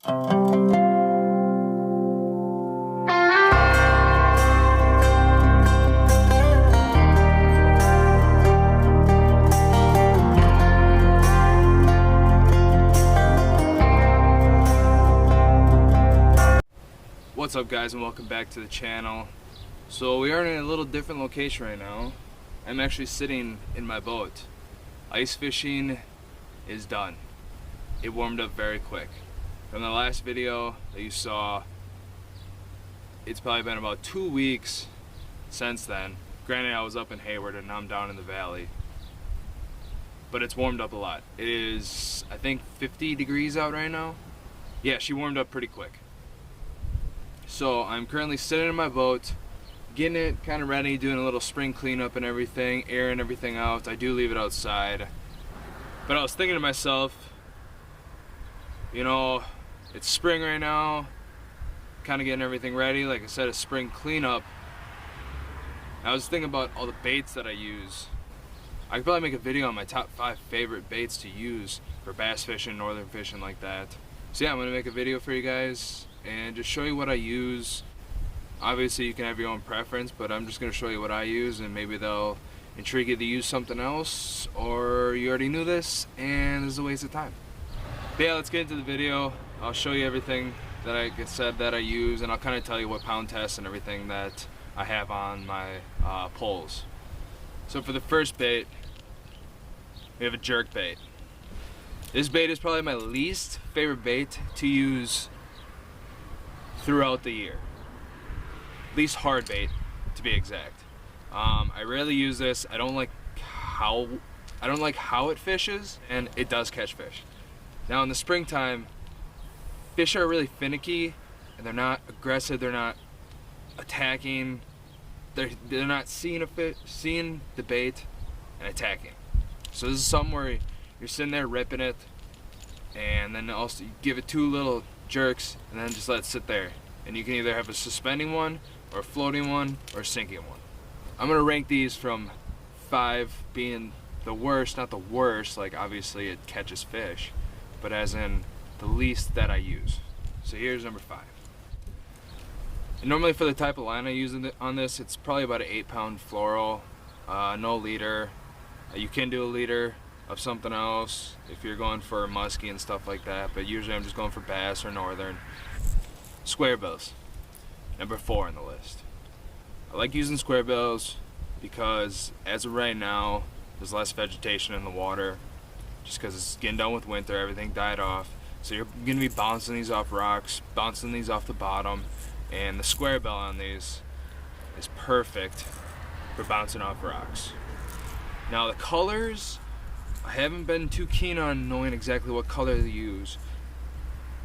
What's up guys, and welcome back to the channel. So we are in a little different location right now. I'm actually sitting in my boat. Ice fishing is done. It warmed up very quick. From the last video that you saw, it's probably been about 2 weeks since then. Granted, I was up in Hayward and now I'm down in the valley. But it's warmed up a lot. It is, I think, 50 degrees out right now. Yeah, she warmed up pretty quick. So I'm currently sitting in my boat, getting it kind of ready, doing a little spring cleanup and everything, airing everything out. I do leave it outside. But I was thinking to myself, you know, it's spring right now, kind of getting everything ready. Like I said, a spring cleanup. I was thinking about all the baits that I use. I could probably make a video on my top 5 favorite baits to use for bass fishing, northern fishing like that. So yeah, I'm going to make a video for you guys and just show you what I use. Obviously you can have your own preference, but I'm just going to show you what I use, and maybe they'll intrigue you to use something else, or you already knew this and this is a waste of time. But yeah, let's get into the video. I'll show you everything that I said that I use, and I'll kind of tell you what pound tests and everything that I have on my poles. So for the first bait, we have a jerkbait. This bait is probably my least favorite bait to use throughout the year. Least hard bait, to be exact. I rarely use this. I don't like how it fishes, and it does catch fish. Now in the springtime, fish are really finicky, and they're not aggressive. They're not attacking. They're not seeing the bait and attacking. So this is something where you're sitting there ripping it, and then also you give it 2 little jerks and then just let it sit there, and you can either have a suspending one or a floating one or a sinking one. I'm gonna rank these from 5 being the worst, not the worst, like obviously it catches fish, but as in the least that I use. So here's number 5. And normally for the type of line I use on this, it's probably about an 8-pound fluoro, no leader. You can do a leader of something else if you're going for muskie and stuff like that, but usually I'm just going for bass or northern. Square bills, number 4 on the list. I like using square bills because as of right now there's less vegetation in the water, just because it's getting done with winter, everything died off, so you're going to be bouncing these off rocks, bouncing these off the bottom, and the square bill on these is perfect for bouncing off rocks. Now the colors, I haven't been too keen on knowing exactly what color to use,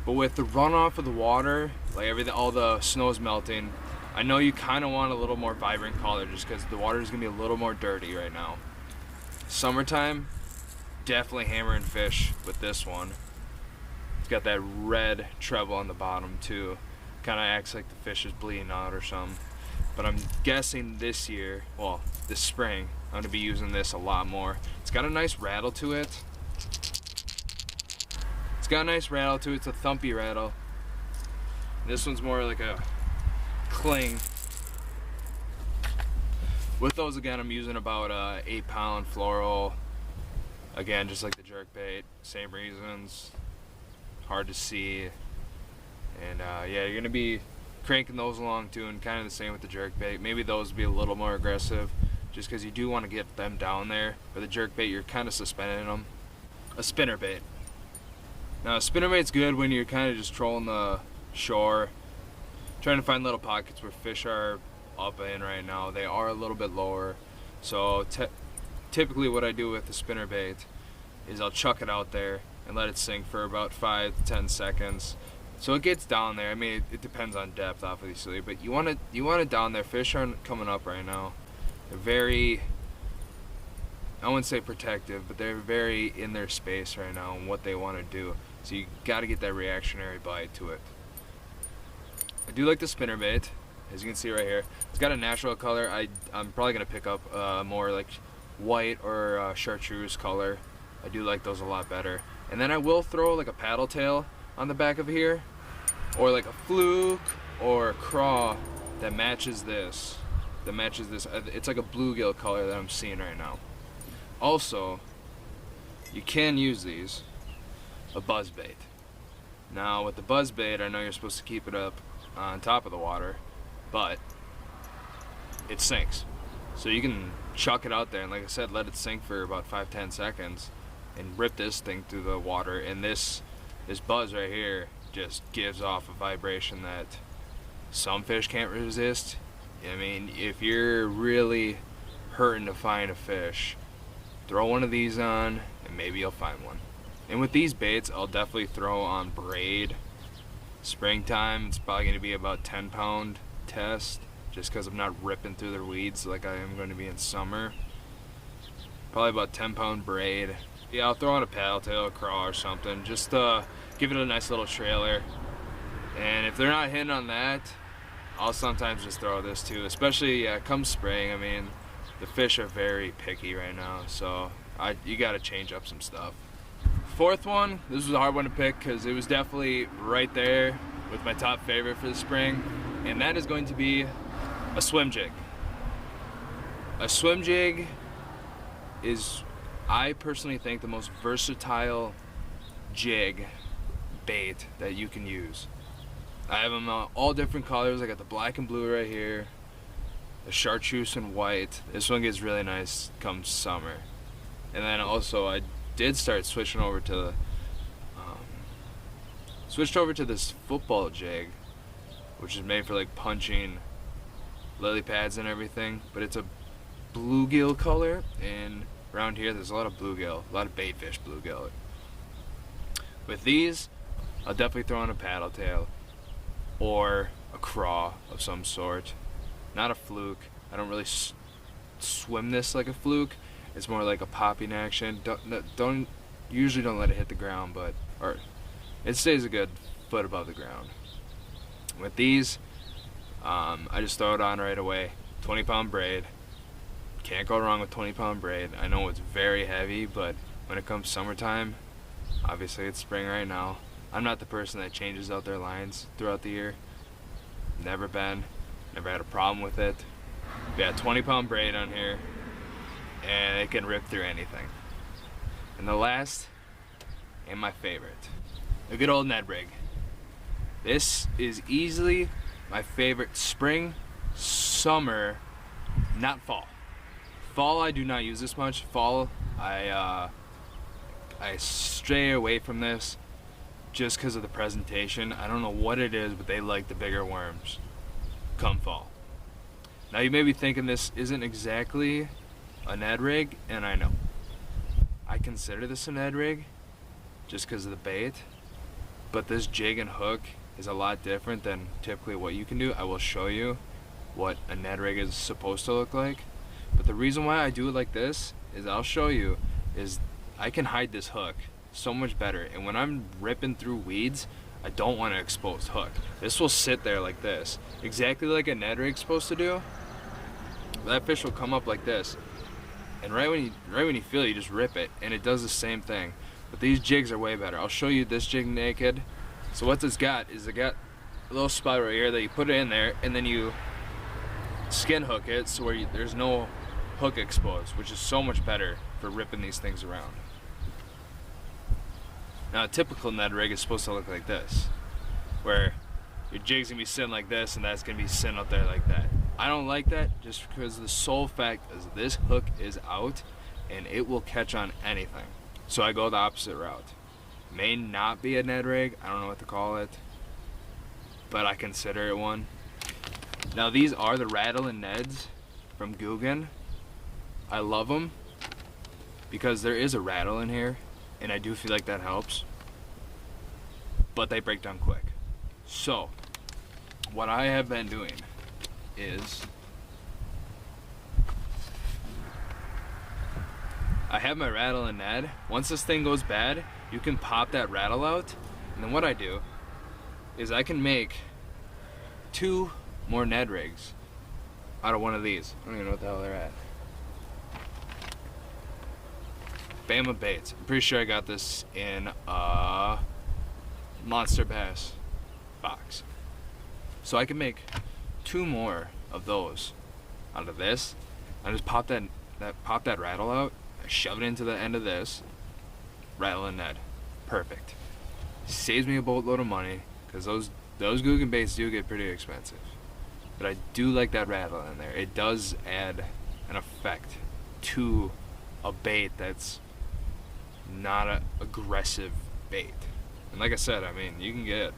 but with the runoff of the water, like all the snow's melting, I know you kind of want a little more vibrant color just because the water is going to be a little more dirty right now. Summertime, definitely hammering fish with this one. It's got that red treble on the bottom too. Kind of acts like the fish is bleeding out or something. But I'm guessing this year, well, this spring, I'm going to be using this a lot more. It's got a nice rattle to it. It's a thumpy rattle. This one's more like a cling. With those, again, I'm using about a 8-pound fluoro. Again, just like the jerkbait, same reasons. Hard to see. And yeah, you're going to be cranking those along too, and kind of the same with the jerkbait. Maybe those would be a little more aggressive, just because you do want to get them down there. But the jerkbait, you're kind of suspending them. A spinnerbait. Now a spinnerbait's good when you're kind of just trolling the shore, trying to find little pockets where fish are up in right now. They are a little bit lower, so typically what I do with the spinnerbait is I'll chuck it out there and let it sink for about 5 to 10 seconds. So it gets down there. I mean, it depends on depth, obviously, but you want it down there. Fish aren't coming up right now. They're very, I wouldn't say protective, but they're very in their space right now and what they want to do. So you got to get that reactionary bite to it. I do like the spinnerbait, as you can see right here. It's got a natural color. I'm probably gonna pick up more like white or chartreuse color. I do like those a lot better. And then I will throw like a paddle tail on the back of here, or like a fluke or a craw that matches this. It's like a bluegill color that I'm seeing right now. Also, you can use these, a buzzbait. Now with the buzzbait, I know you're supposed to keep it up on top of the water, but it sinks. So you can chuck it out there and, like I said, let it sink for about 5-10 seconds and rip this thing through the water, and this buzz right here just gives off a vibration that some fish can't resist. I mean, if you're really hurting to find a fish, throw one of these on and maybe you'll find one. And with these baits, I'll definitely throw on braid. Springtime, it's probably going to be about 10-pound test, just because I'm not ripping through their weeds like I am going to be in summer. Probably about 10-pound braid. Yeah, I'll throw on a paddle tail, a craw or something, just give it a nice little trailer. And if they're not hitting on that, I'll sometimes just throw this too, especially come spring. I mean, the fish are very picky right now, so you got to change up some stuff. Fourth one, this was a hard one to pick because it was definitely right there with my top favorite for the spring, and that is going to be a swim jig. A swim jig is, I personally think, the most versatile jig bait that you can use. I have them all different colors. I got the black and blue right here, the chartreuse and white. This one gets really nice come summer. And then also I did start switching over to this football jig, which is made for like punching lily pads and everything, but it's a bluegill color, and around here there's a lot of bluegill, a lot of baitfish bluegill. With these, I'll definitely throw on a paddle tail or a craw of some sort, not a fluke. I don't really swim this like a fluke. It's more like a popping action. Usually don't let it hit the ground, or it stays a good foot above the ground. With these, I just throw it on right away. 20-pound braid. Can't go wrong with 20-pound braid. I know it's very heavy, but when it comes summertime, obviously it's spring right now, I'm not the person that changes out their lines throughout the year. Never been. Never had a problem with it. But yeah, 20-pound braid on here, and it can rip through anything. And the last, and my favorite, a good old Ned Rig. This is easily my favorite spring, summer, not fall. Fall I do not use this much. Fall I stray away from this just because of the presentation. I don't know what it is, but they like the bigger worms come fall. Now you may be thinking this isn't exactly a Ned Rig, and I know. I consider this a Ned Rig just because of the bait, but this jig and hook is a lot different than typically what you can do. I will show you what a Ned Rig is supposed to look like, but the reason why I do it like this is I'll show you is I can hide this hook so much better, and when I'm ripping through weeds, I don't want to expose hook. This will sit there like this, exactly like a Ned Rig's supposed to do. That fish will come up like this, and right when you feel it, you just rip it, and it does the same thing. But these jigs are way better. I'll show you this jig naked. So what this got is it got a little spot right here that you put it in there, and then you skin hook it so where there's no hook exposed, which is so much better for ripping these things around. Now a typical Ned Rig is supposed to look like this, where your jig's gonna be sitting like this and that's gonna be sitting up there like that. I don't like that just because the sole fact is this hook is out and it will catch on anything. So I go the opposite route. May not be a Ned Rig, I don't know what to call it, but I consider it one. Now these are the Rattlin' Neds from Guggen. I love them because there is a rattle in here, and I do feel like that helps, but they break down quick. So what I have been doing is I have my Rattlin' Ned. Once this thing goes bad, you can pop that rattle out, and then what I do is I can make 2 more Ned Rigs out of one of these. I don't even know what the hell they're at. Bama baits. I'm pretty sure I got this in monster bass box. So I can make 2 more of those out of this. I just pop that rattle out, I shove it into the end of this, rattle and Ned. Perfect. Saves me a boatload of money, because those Googan baits do get pretty expensive. But I do like that rattle in there. It does add an effect to a bait that's not an aggressive bait. And like I said, I mean, you can get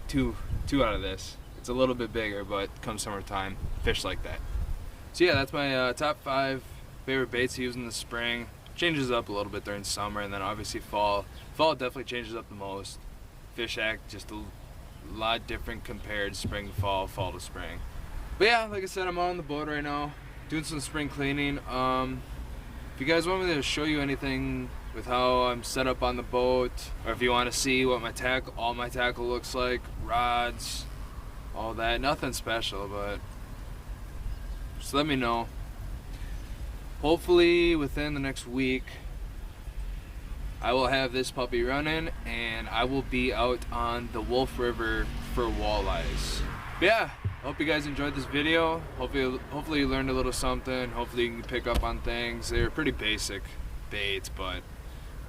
two out of this. It's a little bit bigger, but come summertime, fish like that. So yeah, that's my top 5 favorite baits to use in the spring. Changes up a little bit during summer, and then obviously fall. Fall definitely changes up the most. Fish act just a lot different compared spring to fall, fall to spring. But yeah, like I said, I'm on the boat right now, doing some spring cleaning. If you guys want me to show you anything with how I'm set up on the boat, or if you want to see what all my tackle looks like, rods, all that, nothing special, but just let me know. Hopefully within the next week I will have this puppy running, and I will be out on the Wolf River for walleyes. But yeah, I hope you guys enjoyed this video. Hopefully you learned a little something. Hopefully you can pick up on things. They're pretty basic baits, but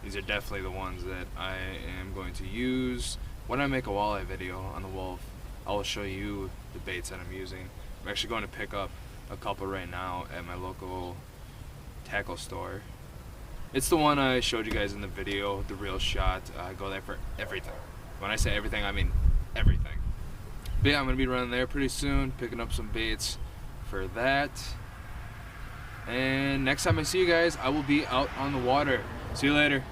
these are definitely the ones that I am going to use. When I make a walleye video on the Wolf, I will show you the baits that I'm using. I'm actually going to pick up a couple right now at my local tackle store. It's the one I showed you guys in the video, the real shot. I go there for everything. When I say everything, I mean everything. But yeah, I'm going to be running there pretty soon, picking up some baits for that. And next time I see you guys, I will be out on the water. See you later.